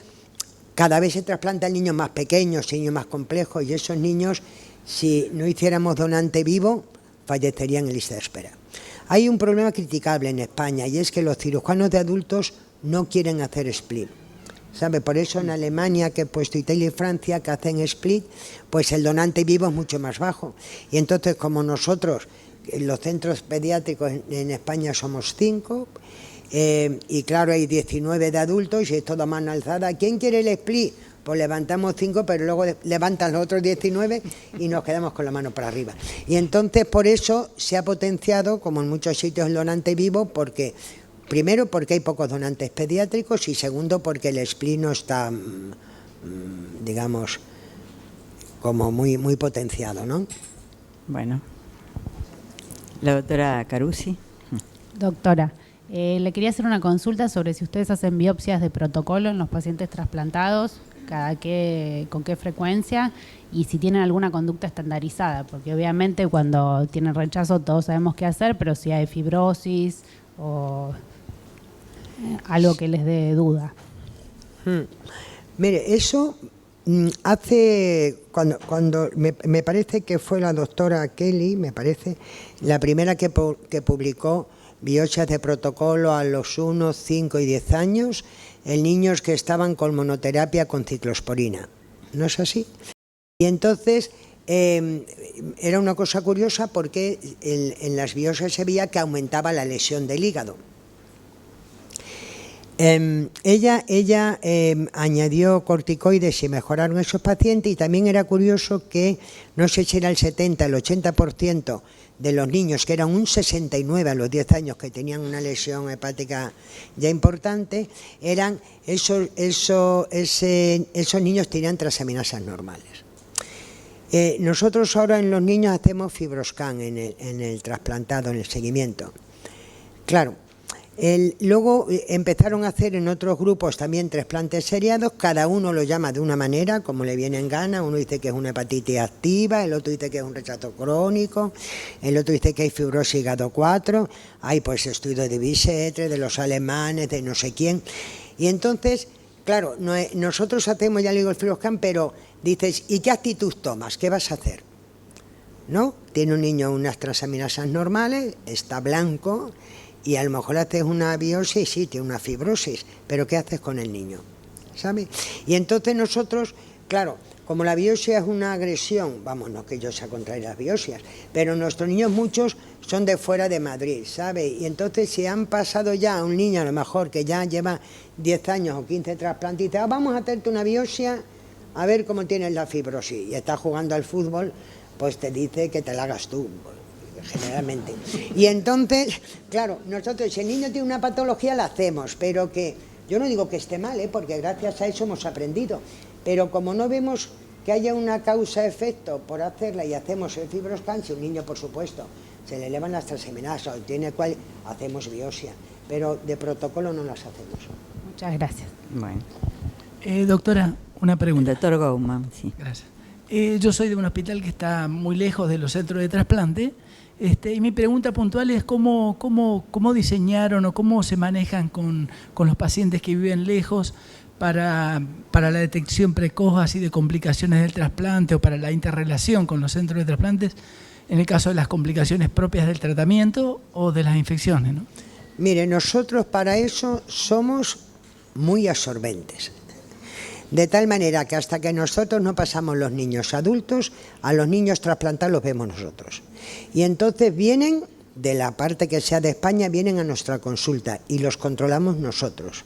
cada vez se trasplantan niños más pequeños, niños más complejos, y esos niños, si no hiciéramos donante vivo, fallecerían en lista de espera. Hay un problema criticable en España, y es que los cirujanos de adultos no quieren hacer split, ¿sabe? Por eso en Alemania, que he puesto Italia y Francia, que hacen split, pues el donante vivo es mucho más bajo. Y entonces, como nosotros, en los centros pediátricos en España somos 5, y claro, hay 19 de adultos y es toda mano alzada. ¿Quién quiere el split? Pues levantamos 5, pero luego levantan los otros 19 y nos quedamos con la mano para arriba. Y entonces por eso se ha potenciado, como en muchos sitios, el donante vivo, porque primero porque hay pocos donantes pediátricos y segundo porque el split no está, digamos, como muy potenciado, ¿no? Bueno, la doctora Carusi. Doctora, le quería hacer una consulta sobre si ustedes hacen biopsias de protocolo en los pacientes trasplantados, con qué frecuencia y si tienen alguna conducta estandarizada, porque obviamente cuando tienen rechazo todos sabemos qué hacer, pero si hay fibrosis o algo que les dé duda. Mire, eso hace, cuando me parece que fue la doctora Kelly, me parece, la primera que publicó biopsias de protocolo a los 1, 5 y 10 años en niños que estaban con monoterapia con ciclosporina. ¿No es así? Y entonces era una cosa curiosa porque en las biopsias se veía que aumentaba la lesión del hígado. Ella añadió corticoides y mejoraron esos pacientes, y también era curioso que no sé si era el 70, el 80% de los niños, que eran un 69 a los 10 años que tenían una lesión hepática ya importante, eran esos niños tenían transaminasas normales. Nosotros ahora en los niños hacemos fibroscan en el trasplantado, en el seguimiento. Claro. Luego empezaron a hacer en otros grupos también trasplantes seriados, cada uno lo llama de una manera, como le viene en gana. Uno dice que es una hepatitis activa, el otro dice que es un rechazo crónico, el otro dice que hay fibrosis hígado 4, hay pues estudios de Bicêtre, de los alemanes, de no sé quién. Y entonces, claro, nosotros hacemos, ya le digo, el fibroscan, pero dices, ¿y qué actitud tomas? ¿Qué vas a hacer? ¿No? Tiene un niño unas transaminasas normales, está blanco, y a lo mejor haces una biopsia y sí, tiene una fibrosis, pero ¿qué haces con el niño? ¿Sabes? Y entonces nosotros, claro, como la biopsia es una agresión, vamos, no que yo sea contra las biopsias, pero nuestros niños muchos son de fuera de Madrid, ¿sabes? Y entonces si han pasado ya a un niño a lo mejor que ya lleva 10 años o 15 trasplantes y dice, vamos a hacerte una biopsia a ver cómo tienes la fibrosis, y estás jugando al fútbol, pues te dice que te la hagas tú, generalmente. Y entonces, claro, nosotros, si el niño tiene una patología, la hacemos, pero que, yo no digo que esté mal, porque gracias a eso hemos aprendido, pero como no vemos que haya una causa-efecto por hacerla y hacemos el fibroscan, si un niño, por supuesto, se le elevan las transaminasas o tiene cual, hacemos biopsia, pero de protocolo no las hacemos. Muchas gracias. Bueno. Doctora, una pregunta. El doctor Gauman, sí. Gracias. Yo soy de un hospital que está muy lejos de los centros de trasplante. Y mi pregunta puntual es cómo diseñaron o cómo se manejan con los pacientes que viven lejos para la detección precoz así de complicaciones del trasplante o para la interrelación con los centros de trasplantes en el caso de las complicaciones propias del tratamiento o de las infecciones, ¿no? Mire, nosotros para eso somos muy absorbentes. De tal manera que hasta que nosotros no pasamos los niños adultos, a los niños trasplantados los vemos nosotros. Y entonces vienen, de la parte que sea de España, vienen a nuestra consulta y los controlamos nosotros.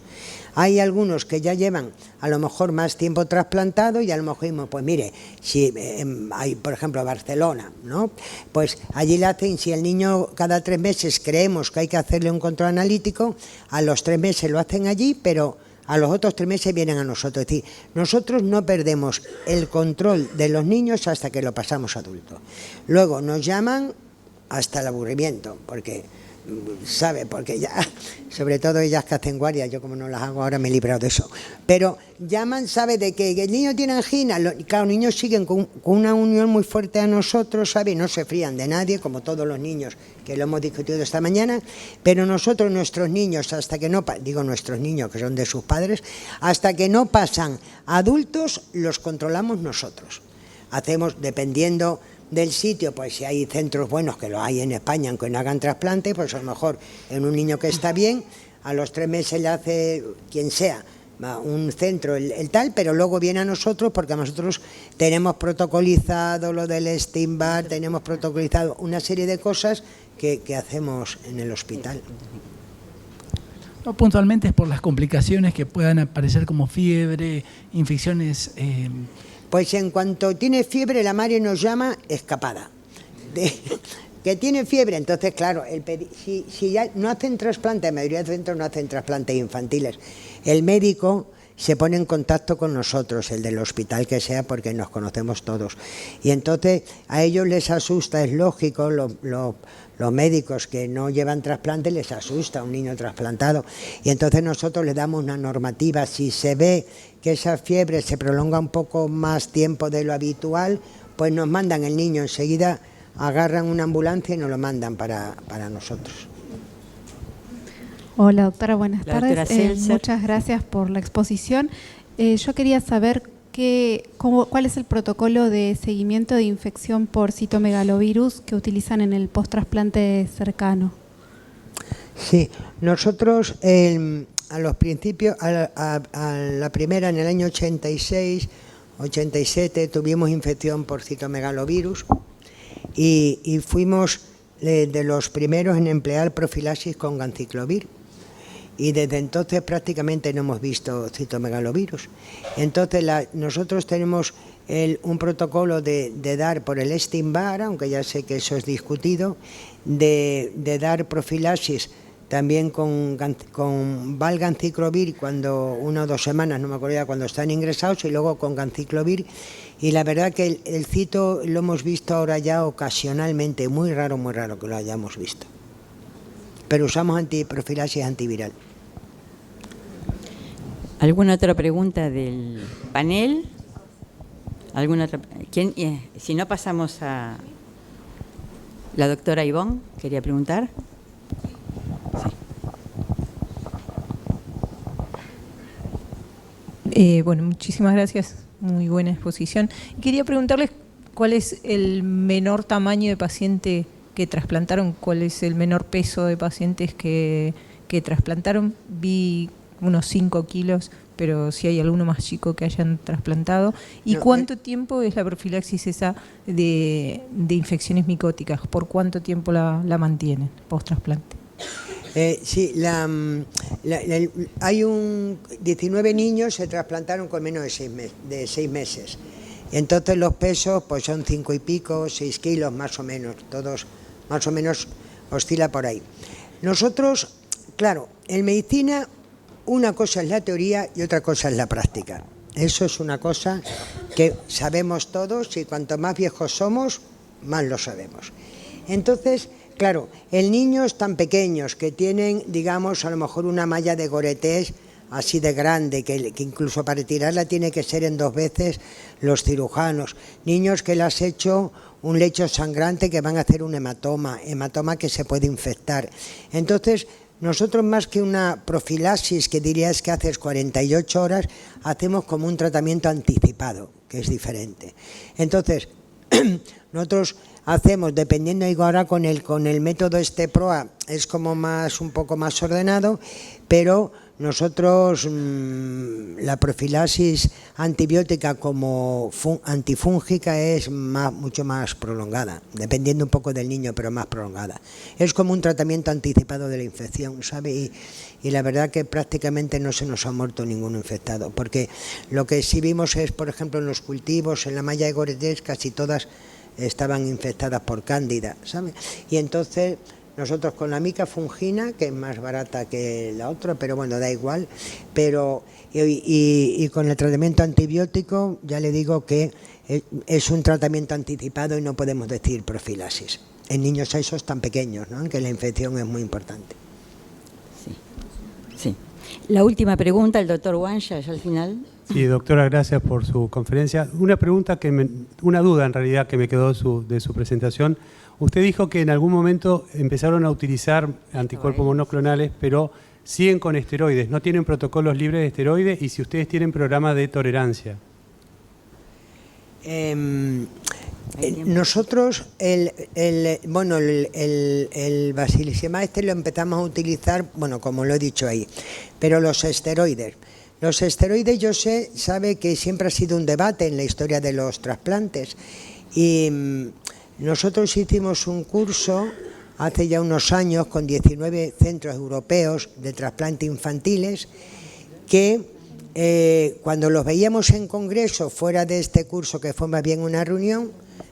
Hay algunos que ya llevan a lo mejor más tiempo trasplantado y a lo mejor, pues mire, si hay, por ejemplo, Barcelona, ¿no? Pues allí le hacen, si el niño cada 3 meses creemos que hay que hacerle un control analítico, a los 3 meses lo hacen allí, pero a los otros 3 meses vienen a nosotros. Es decir, nosotros no perdemos el control de los niños hasta que lo pasamos adulto. Luego nos llaman hasta el aburrimiento, porque, ¿sabe? Porque ya, sobre todo ellas que hacen guardia, yo como no las hago ahora me he librado de eso. Pero llaman, ¿sabe? De que el niño tiene angina. Claro, los niños siguen con una unión muy fuerte a nosotros, ¿sabe? No se frían de nadie, como todos los niños, que lo hemos discutido esta mañana, pero nosotros, nuestros niños, hasta que no, digo nuestros niños que son de sus padres, hasta que no pasan adultos, los controlamos nosotros. Hacemos, dependiendo del sitio, pues si hay centros buenos, que lo hay en España, aunque no hagan trasplante, pues a lo mejor en un niño que está bien, a los 3 meses le hace quien sea, un centro el tal, pero luego viene a nosotros porque nosotros tenemos protocolizado lo del Steinbar, tenemos protocolizado una serie de cosas que hacemos en el hospital. No, puntualmente es por las complicaciones que puedan aparecer como fiebre, infecciones. Pues en cuanto tiene fiebre, la madre nos llama escapada. Que tiene fiebre, entonces claro, si ya no hacen trasplante, la mayoría de centros no hacen trasplantes infantiles, el médico se pone en contacto con nosotros, el del hospital que sea, porque nos conocemos todos. Y entonces a ellos les asusta, es lógico, los médicos que no llevan trasplante les asusta un niño trasplantado. Y entonces nosotros le damos una normativa. Si se ve que esa fiebre se prolonga un poco más tiempo de lo habitual, pues nos mandan el niño enseguida, agarran una ambulancia y nos lo mandan para nosotros. Hola doctora, buenas tardes. Doctora Seltzer. Muchas gracias por la exposición. Yo quería saber cuál es el protocolo de seguimiento de infección por citomegalovirus que utilizan en el post-trasplante cercano. Sí, nosotros a los principios, a la primera en el año 86, 87, tuvimos infección por citomegalovirus y fuimos de los primeros en emplear profilaxis con ganciclovir. Y desde entonces prácticamente no hemos visto citomegalovirus. Entonces nosotros tenemos un protocolo de dar por el Epstein-Barr, aunque ya sé que eso es discutido, de dar profilaxis también con valganciclovir cuando 1 o 2 semanas, no me acuerdo ya, cuando están ingresados, y luego con ganciclovir. Y la verdad que el cito lo hemos visto ahora ya ocasionalmente, muy raro que lo hayamos visto. Pero usamos profilaxis antiviral. ¿Alguna otra pregunta del panel? ¿Alguna otra? ¿Quién? Si no, pasamos a la doctora Ivonne. ¿Quería preguntar? Sí. Bueno, muchísimas gracias. Muy buena exposición. Quería preguntarles cuál es el menor tamaño de paciente que trasplantaron, cuál es el menor peso de pacientes que trasplantaron. Vi unos 5 kilos, pero si hay alguno más chico que hayan trasplantado. ¿Y cuánto tiempo es la profilaxis esa de infecciones micóticas? ¿Por cuánto tiempo la mantienen post-trasplante? Sí, hay 19 niños se trasplantaron con menos de 6 meses. Entonces los pesos pues son 5 y pico, 6 kilos más o menos, todos más o menos oscila por ahí. Nosotros, claro, en medicina una cosa es la teoría y otra cosa es la práctica. Eso es una cosa que sabemos todos y cuanto más viejos somos, más lo sabemos. Entonces, claro, el niños tan pequeños que tienen, digamos, a lo mejor una malla de Gore-Tex así de grande, que incluso para tirarla tiene que ser en 2 veces los cirujanos. Niños que le has hecho un lecho sangrante que van a hacer un hematoma que se puede infectar. Entonces, nosotros más que una profilaxis, que dirías que haces 48 horas, hacemos como un tratamiento anticipado, que es diferente. Entonces, nosotros hacemos, dependiendo ahora con el método PROA, es como un poco más ordenado, pero nosotros la profilaxis antibiótica como antifúngica es mucho más prolongada, dependiendo un poco del niño, pero más prolongada. Es como un tratamiento anticipado de la infección, ¿sabe? Y la verdad que prácticamente no se nos ha muerto ninguno infectado, porque lo que sí vimos es, por ejemplo, en los cultivos, en la malla de Gore-Tex, casi todas estaban infectadas por cándida, ¿sabe? Y entonces nosotros con la mica fungina, que es más barata que la otra, pero bueno, da igual, pero y con el tratamiento antibiótico, ya le digo que es un tratamiento anticipado y no podemos decir profilaxis en niños esos tan pequeños, ¿no? Que la infección es muy importante. Sí. La última pregunta, el doctor Wancha, ya al final. Sí, doctora, gracias por su conferencia. Una duda en realidad que me quedó de su presentación. Usted dijo que en algún momento empezaron a utilizar anticuerpos monoclonales, pero siguen con esteroides. ¿No tienen protocolos libres de esteroides? Y si ustedes tienen programa de tolerancia. Nosotros el Basilisima lo empezamos a utilizar, bueno, como lo he dicho ahí, pero los esteroides yo sabe que siempre ha sido un debate en la historia de los trasplantes, y nosotros hicimos un curso hace ya unos años con 19 centros europeos de trasplante infantiles que cuando los veíamos en congreso, fuera de este curso que fue más bien una reunión,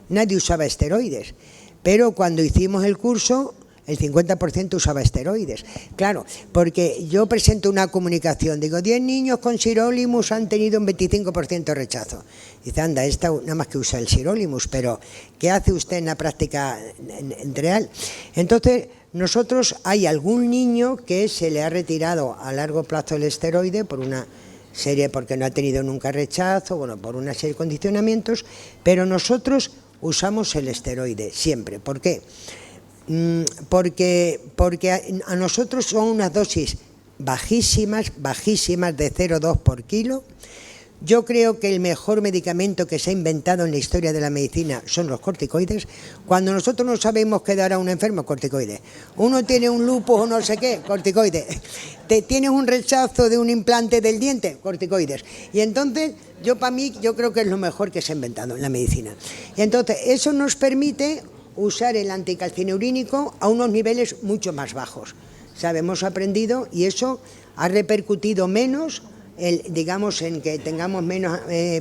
nadie usaba esteroides, pero cuando hicimos el curso el 50% usaba esteroides. Claro, porque yo presento una comunicación, digo, 10 niños con sirolimus han tenido un 25% de rechazo. Dice, anda, esta nada más que usa el sirolimus, pero ¿qué hace usted en la práctica real? Entonces, nosotros hay algún niño que se le ha retirado a largo plazo el esteroide por una serie, porque no ha tenido nunca rechazo, bueno, por una serie de condicionamientos, pero nosotros usamos el esteroide siempre. ¿Por qué? Porque a nosotros son unas dosis bajísimas de 0,2 por kilo, Yo creo que el mejor medicamento que se ha inventado en la historia de la medicina son los corticoides. Cuando nosotros no sabemos qué dar a un enfermo, corticoides. Uno tiene un lupus o no sé qué, corticoides. Tienes un rechazo de un implante del diente, corticoides. Y entonces, para mí, yo creo que es lo mejor que se ha inventado en la medicina. Y entonces, eso nos permite usar el anticalcinurínico a unos niveles mucho más bajos. Hemos aprendido y eso ha repercutido menos, digamos, en que tengamos menos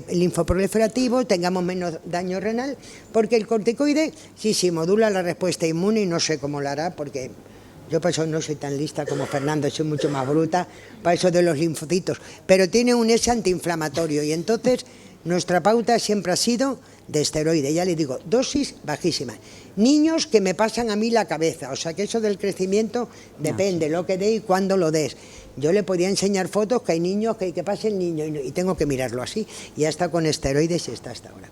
linfoproliferativo, tengamos menos daño renal, porque el corticoide sí modula la respuesta inmune y no sé cómo lo hará, porque yo para eso no soy tan lista como Fernando, soy mucho más bruta para eso de los linfocitos, pero tiene un ese antiinflamatorio y entonces nuestra pauta siempre ha sido de esteroide, ya les digo, dosis bajísimas. Niños que me pasan a mí la cabeza, o sea que eso del crecimiento depende lo que dé y cuándo lo des. Yo le podía enseñar fotos que hay niños que pase el niño y tengo que mirarlo así, y ya está con esteroides y está hasta ahora.